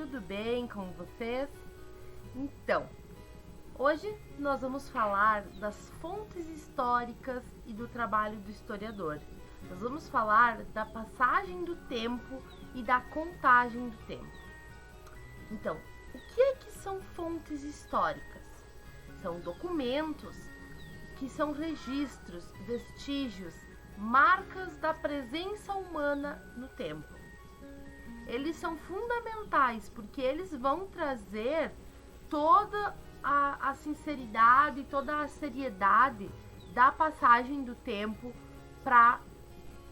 tudo bem com vocês? Então, hoje nós vamos falar das fontes históricas e do trabalho do historiador. Nós vamos falar da passagem do tempo e da contagem do tempo. Então, o que são fontes históricas? São documentos que são registros, vestígios, marcas da presença humana no tempo. Eles são fundamentais porque eles vão trazer toda a sinceridade, toda a seriedade da passagem do tempo para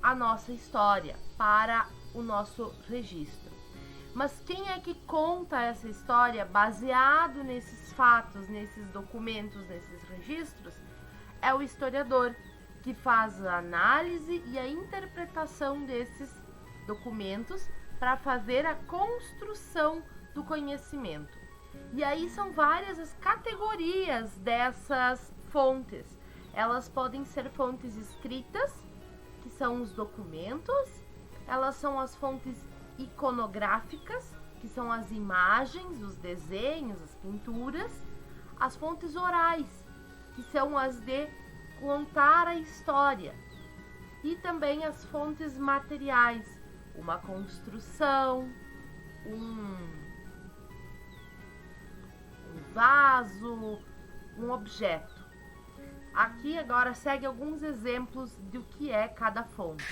a nossa história, para o nosso registro. Mas quem é que conta essa história baseado nesses fatos, nesses documentos, nesses registros? É o historiador, que faz a análise e a interpretação desses documentos para fazer a construção do conhecimento. E aí são várias as categorias dessas fontes. Elas podem ser fontes escritas, que são os documentos. Elas são as fontes iconográficas, que são as imagens, os desenhos, as pinturas. As fontes orais, que são as de contar a história. E também as fontes materiais, uma construção, um vaso, um objeto. Aqui agora segue alguns exemplos do que é cada fonte.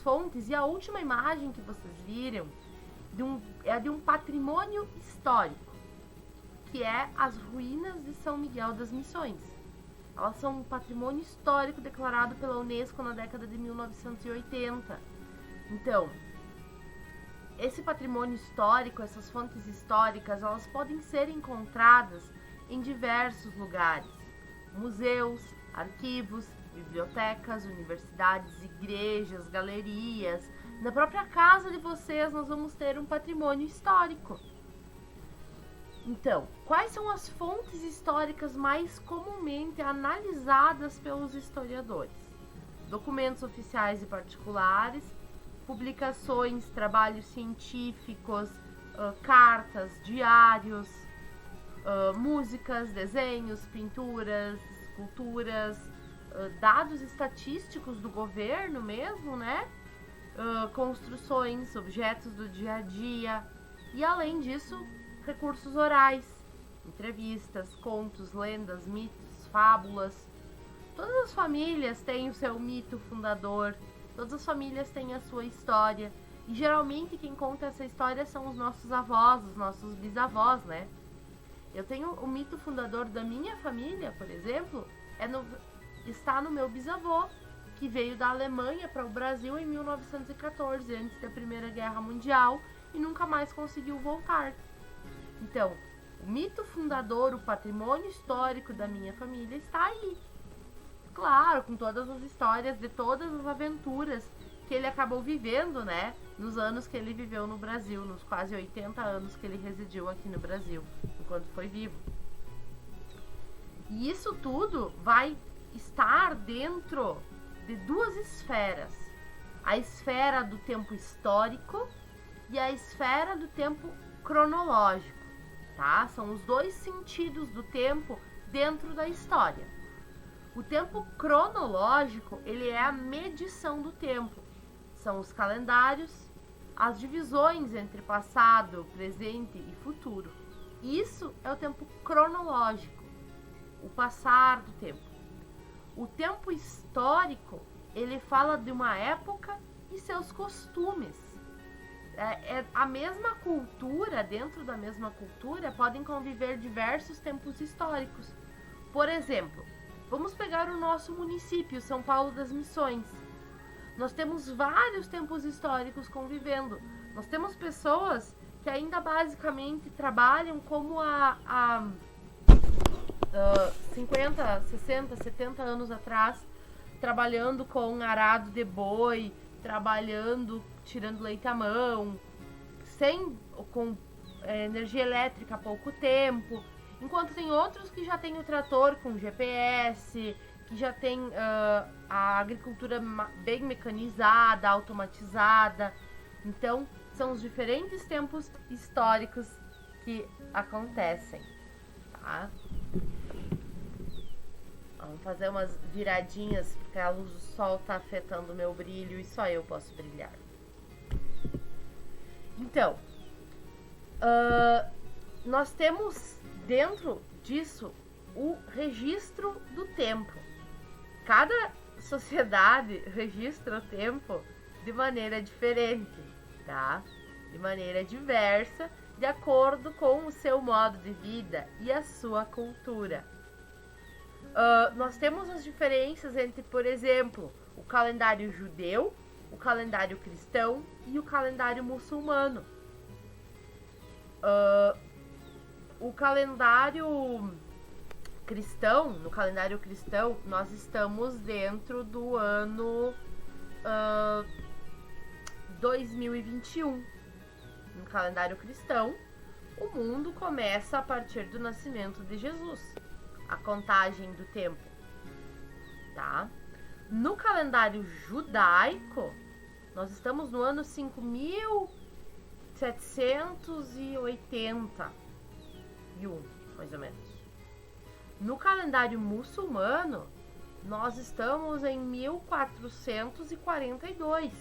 Fontes, e a última imagem que vocês viram é de um patrimônio histórico, que é as ruínas de São Miguel das Missões. Elas são um patrimônio histórico declarado pela Unesco na década de 1980. Então, esse patrimônio histórico, essas fontes históricas, elas podem ser encontradas em diversos lugares: museus, arquivos, bibliotecas, universidades, igrejas, galerias. Na própria casa de vocês nós vamos ter um patrimônio histórico. Então, quais são as fontes históricas mais comumente analisadas pelos historiadores? Documentos oficiais e particulares, publicações, trabalhos científicos, cartas, diários, músicas, desenhos, pinturas, esculturas, dados estatísticos do governo mesmo, né? Construções, objetos do dia a dia e, além disso, recursos orais, entrevistas, contos, lendas, mitos, fábulas. Todas as famílias têm o seu mito fundador, todas as famílias têm a sua história e geralmente quem conta essa história são os nossos avós, os nossos bisavós, né? Eu tenho o mito fundador da minha família, por exemplo, está no meu bisavô, que veio da Alemanha para o Brasil em 1914, antes da Primeira Guerra Mundial, e nunca mais conseguiu voltar. Então, o mito fundador, o patrimônio histórico da minha família está aí. Claro, com todas as histórias de todas as aventuras que ele acabou vivendo, né? Nos anos que ele viveu no Brasil, nos quase 80 anos que ele residiu aqui no Brasil, enquanto foi vivo. E isso tudo vai estar dentro de duas esferas: a esfera do tempo histórico e a esfera do tempo cronológico, tá? São os dois sentidos do tempo dentro da história. O tempo cronológico, ele é a medição do tempo. São os calendários, as divisões entre passado, presente e futuro. Isso é o tempo cronológico, o passar do tempo. O tempo histórico, ele fala de uma época e seus costumes. A mesma cultura, dentro da mesma cultura, podem conviver diversos tempos históricos. Por exemplo, vamos pegar o nosso município, São Paulo das Missões. Nós temos vários tempos históricos convivendo. Nós temos pessoas que ainda basicamente trabalham como há 50, 60, 70 anos atrás trabalhando com arado de boi, trabalhando, tirando leite à mão, com energia elétrica há pouco tempo, enquanto tem outros que já tem o trator com GPS, que já tem a agricultura bem mecanizada, automatizada. Então, são os diferentes tempos históricos que acontecem, tá? Vamos fazer umas viradinhas, porque a luz do sol tá afetando o meu brilho e só eu posso brilhar. Então, nós temos dentro disso o registro do tempo. Cada sociedade registra o tempo de maneira diferente, tá? De maneira diversa, de acordo com o seu modo de vida e a sua cultura. Nós temos as diferenças entre, por exemplo, o calendário judeu, o calendário cristão e o calendário muçulmano. O calendário cristão, no calendário cristão, nós estamos dentro do ano 2021. No calendário cristão, o mundo começa a partir do nascimento de Jesus, a contagem do tempo, tá? No calendário judaico, nós estamos no ano 5781, mais ou menos. No calendário muçulmano, nós estamos em 1442,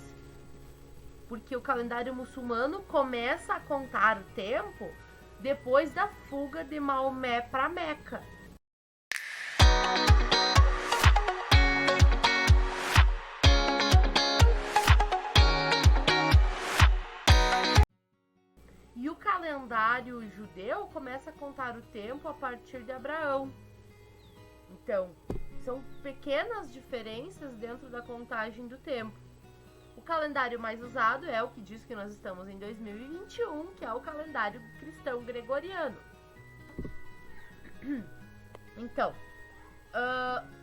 porque o calendário muçulmano começa a contar o tempo depois da fuga de Maomé para Meca. E o calendário judeu começa a contar o tempo a partir de Abraão. Então, são pequenas diferenças dentro da contagem do tempo. O calendário mais usado é o que diz que nós estamos em 2021, que é o calendário cristão gregoriano. Então,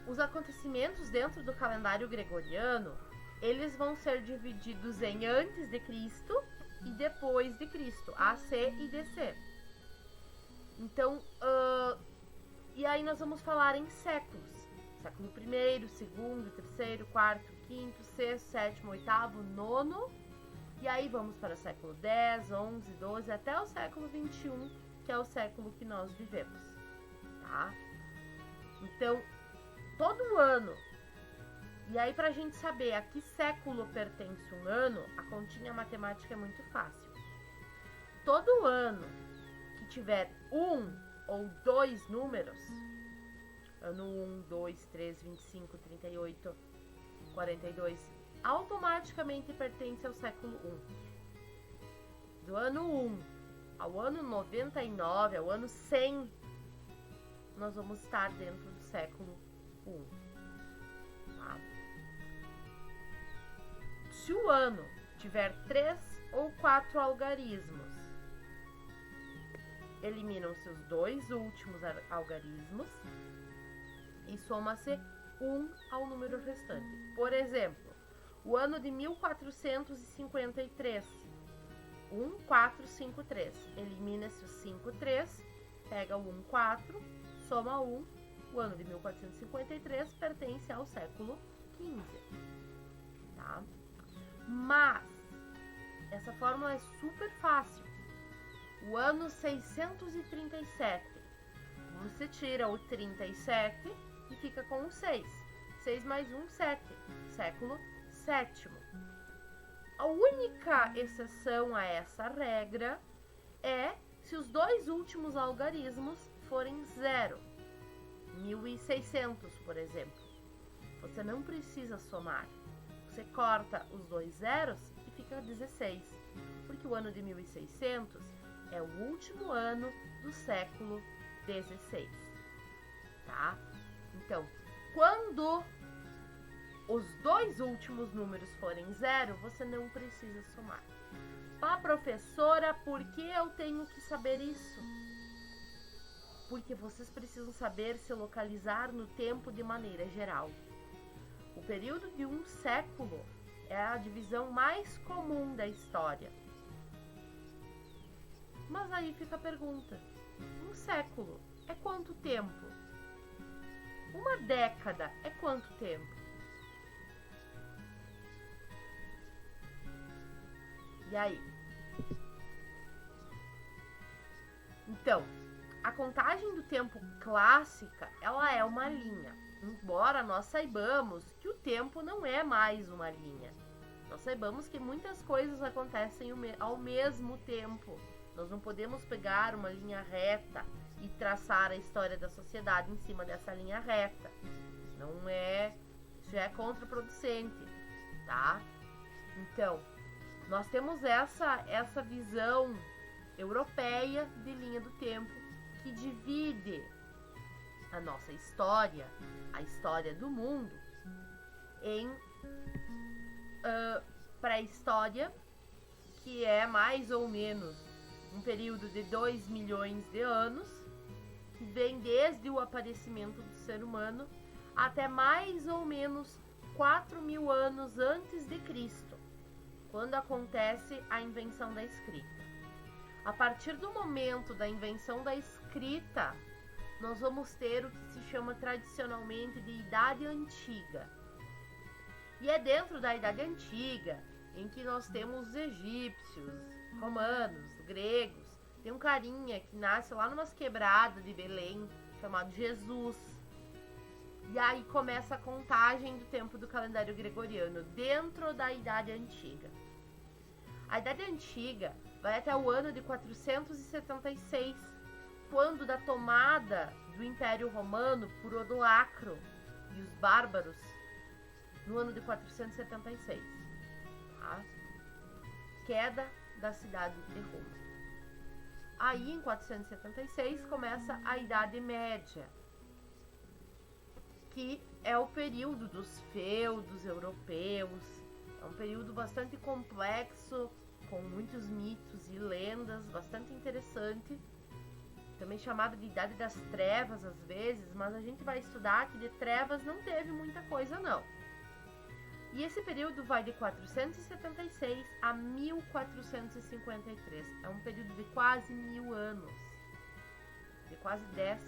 os acontecimentos dentro do calendário gregoriano, eles vão ser divididos em antes de Cristo e depois de Cristo, AC e DC. Então, e aí nós vamos falar em séculos. Século I, segundo, terceiro, quarto, quinto, sexto, sétimo, oitavo, nono. E aí vamos para o século X, XI, XII, até o século XXI, que é o século que nós vivemos, tá? Então, todo ano. E aí, pra gente saber a que século pertence um ano, a continha matemática é muito fácil. Todo ano que tiver um ou dois números, ano 1, 2, 3, 25, 38, 42, automaticamente pertence ao século 1. Do ano 1 ao ano 99, ao ano 100, nós vamos estar dentro do século 1. Tá? Se o ano tiver 3 ou 4 algarismos, eliminam-se os dois últimos algarismos e soma-se 1 ao número restante. Por exemplo, o ano de 1453, 1453, elimina-se o 53, pega o 14, soma 1, o ano de 1453 pertence ao século XV, tá? Mas essa fórmula é super fácil. O ano 637, você tira o 37 e fica com o 6. 6 mais 1, 7. Século VII. A única exceção a essa regra é se os dois últimos algarismos forem 0. 1600, por exemplo. Você não precisa somar. Você corta os dois zeros e fica 16. Porque o ano de 1600 é o último ano do século XVI. Tá? Então, quando os dois últimos números forem 0, você não precisa somar. Professora, por que eu tenho que saber isso? Porque vocês precisam saber se localizar no tempo de maneira geral. O período de um século é a divisão mais comum da história. Mas aí fica a pergunta: um século é quanto tempo? Uma década é quanto tempo? E aí? Então, a contagem do tempo clássica, ela é uma linha, embora nós saibamos que o tempo não é mais uma linha. Nós saibamos que muitas coisas acontecem ao mesmo tempo. Nós não podemos pegar uma linha reta e traçar a história da sociedade em cima dessa linha reta. Não é, já é contraproducente, tá? Então, nós temos essa visão europeia de linha do tempo que divide a nossa história, a história do mundo, em pré-história, que é mais ou menos um período de 2 milhões de anos, que vem desde o aparecimento do ser humano até mais ou menos 4.000 anos antes de Cristo, quando acontece a invenção da escrita. A partir do momento da invenção da escrita, nós vamos ter o que se chama tradicionalmente de Idade Antiga. E é dentro da Idade Antiga em que nós temos os egípcios, romanos, gregos. Tem um carinha que nasce lá numas quebradas de Belém, chamado Jesus. E aí começa a contagem do tempo do calendário gregoriano, dentro da Idade Antiga. A Idade Antiga vai até o ano de 476, quando da tomada do Império Romano por Odoacro e os bárbaros, no ano de 476. Tá? Queda da cidade de Roma. Aí, em 476, começa a Idade Média, que é o período dos feudos europeus. É um período bastante complexo, com muitos mitos e lendas, bastante interessante. Também chamado de Idade das Trevas, às vezes, mas a gente vai estudar que de trevas não teve muita coisa, não. E esse período vai de 476 a 1453. É um período de quase 1000 anos, de quase 10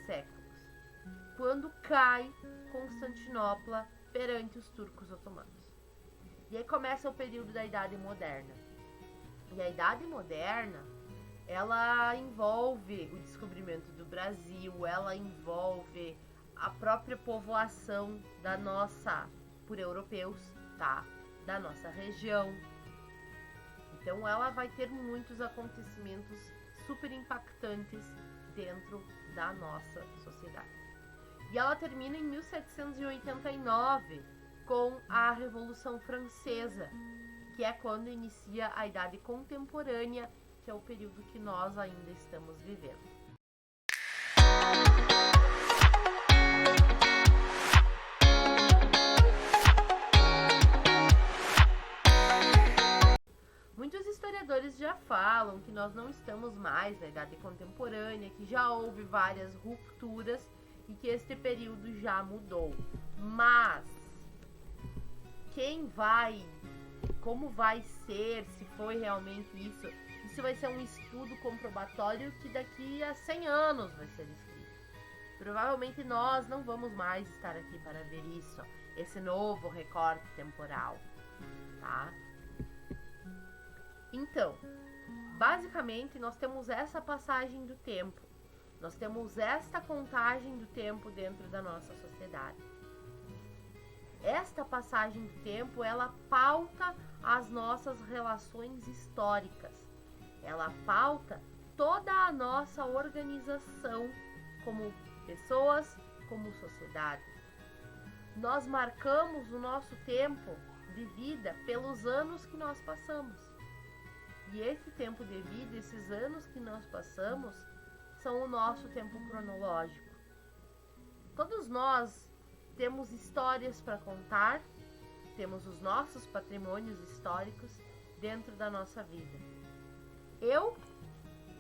séculos, quando cai Constantinopla perante os turcos otomanos. E aí começa o período da Idade Moderna. E a Idade Moderna, ela envolve o descobrimento do Brasil, ela envolve a própria povoação da nossa, por europeus, tá? Da nossa região. Então ela vai ter muitos acontecimentos super impactantes dentro da nossa sociedade. E ela termina em 1789 com a Revolução Francesa, que é quando inicia a Idade Contemporânea, que é o período que nós ainda estamos vivendo. Muitos historiadores já falam que nós não estamos mais na Idade Contemporânea, que já houve várias rupturas e que este período já mudou. Mas como vai ser, se foi realmente isso vai ser um estudo comprobatório que daqui a 100 anos vai ser escrito. Provavelmente nós não vamos mais estar aqui para ver isso, esse novo recorte temporal, tá? Então, basicamente nós temos essa passagem do tempo, nós temos esta contagem do tempo dentro da nossa sociedade. Esta passagem do tempo, ela pauta as nossas relações históricas. Ela pauta toda a nossa organização como pessoas, como sociedade. Nós marcamos o nosso tempo de vida pelos anos que nós passamos. E esse tempo de vida, esses anos que nós passamos, são o nosso tempo cronológico. Todos nós temos histórias para contar, temos os nossos patrimônios históricos dentro da nossa vida. Eu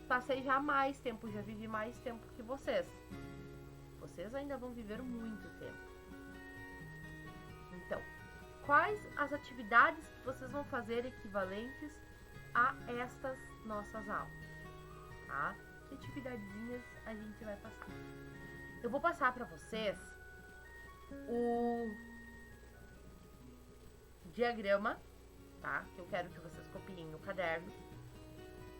passei já mais tempo, já vivi mais tempo que vocês. Vocês ainda vão viver muito tempo. Então, quais as atividades que vocês vão fazer equivalentes a estas nossas aulas, tá? Que atividadezinhas a gente vai passar? Eu vou passar para vocês o diagrama, tá? Que eu quero que vocês copiem no caderno.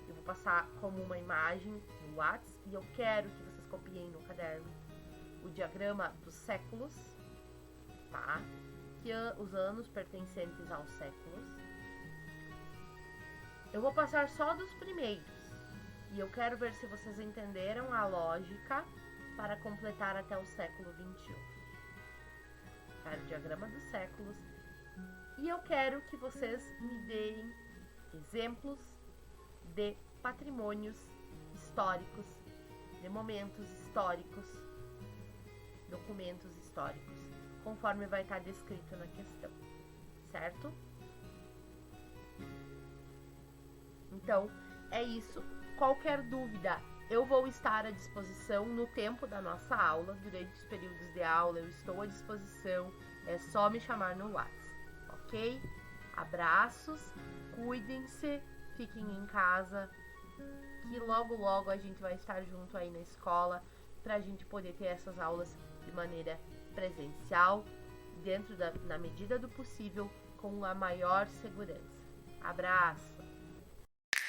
Eu vou passar como uma imagem no WhatsApp e eu quero que vocês copiem no caderno o diagrama dos séculos, tá? Que os anos pertencentes aos séculos. Eu vou passar só dos primeiros e eu quero ver se vocês entenderam a lógica para completar até o século 21. Quero o diagrama dos séculos e eu quero que vocês me deem exemplos de patrimônios históricos, de momentos históricos, documentos históricos, conforme vai estar descrito na questão, certo? Então, é isso. Qualquer dúvida, eu vou estar à disposição no tempo da nossa aula, durante os períodos de aula, eu estou à disposição, é só me chamar no WhatsApp, ok? Abraços, cuidem-se, fiquem em casa, que logo logo a gente vai estar junto aí na escola para a gente poder ter essas aulas de maneira presencial, na medida do possível, com a maior segurança. Abraço!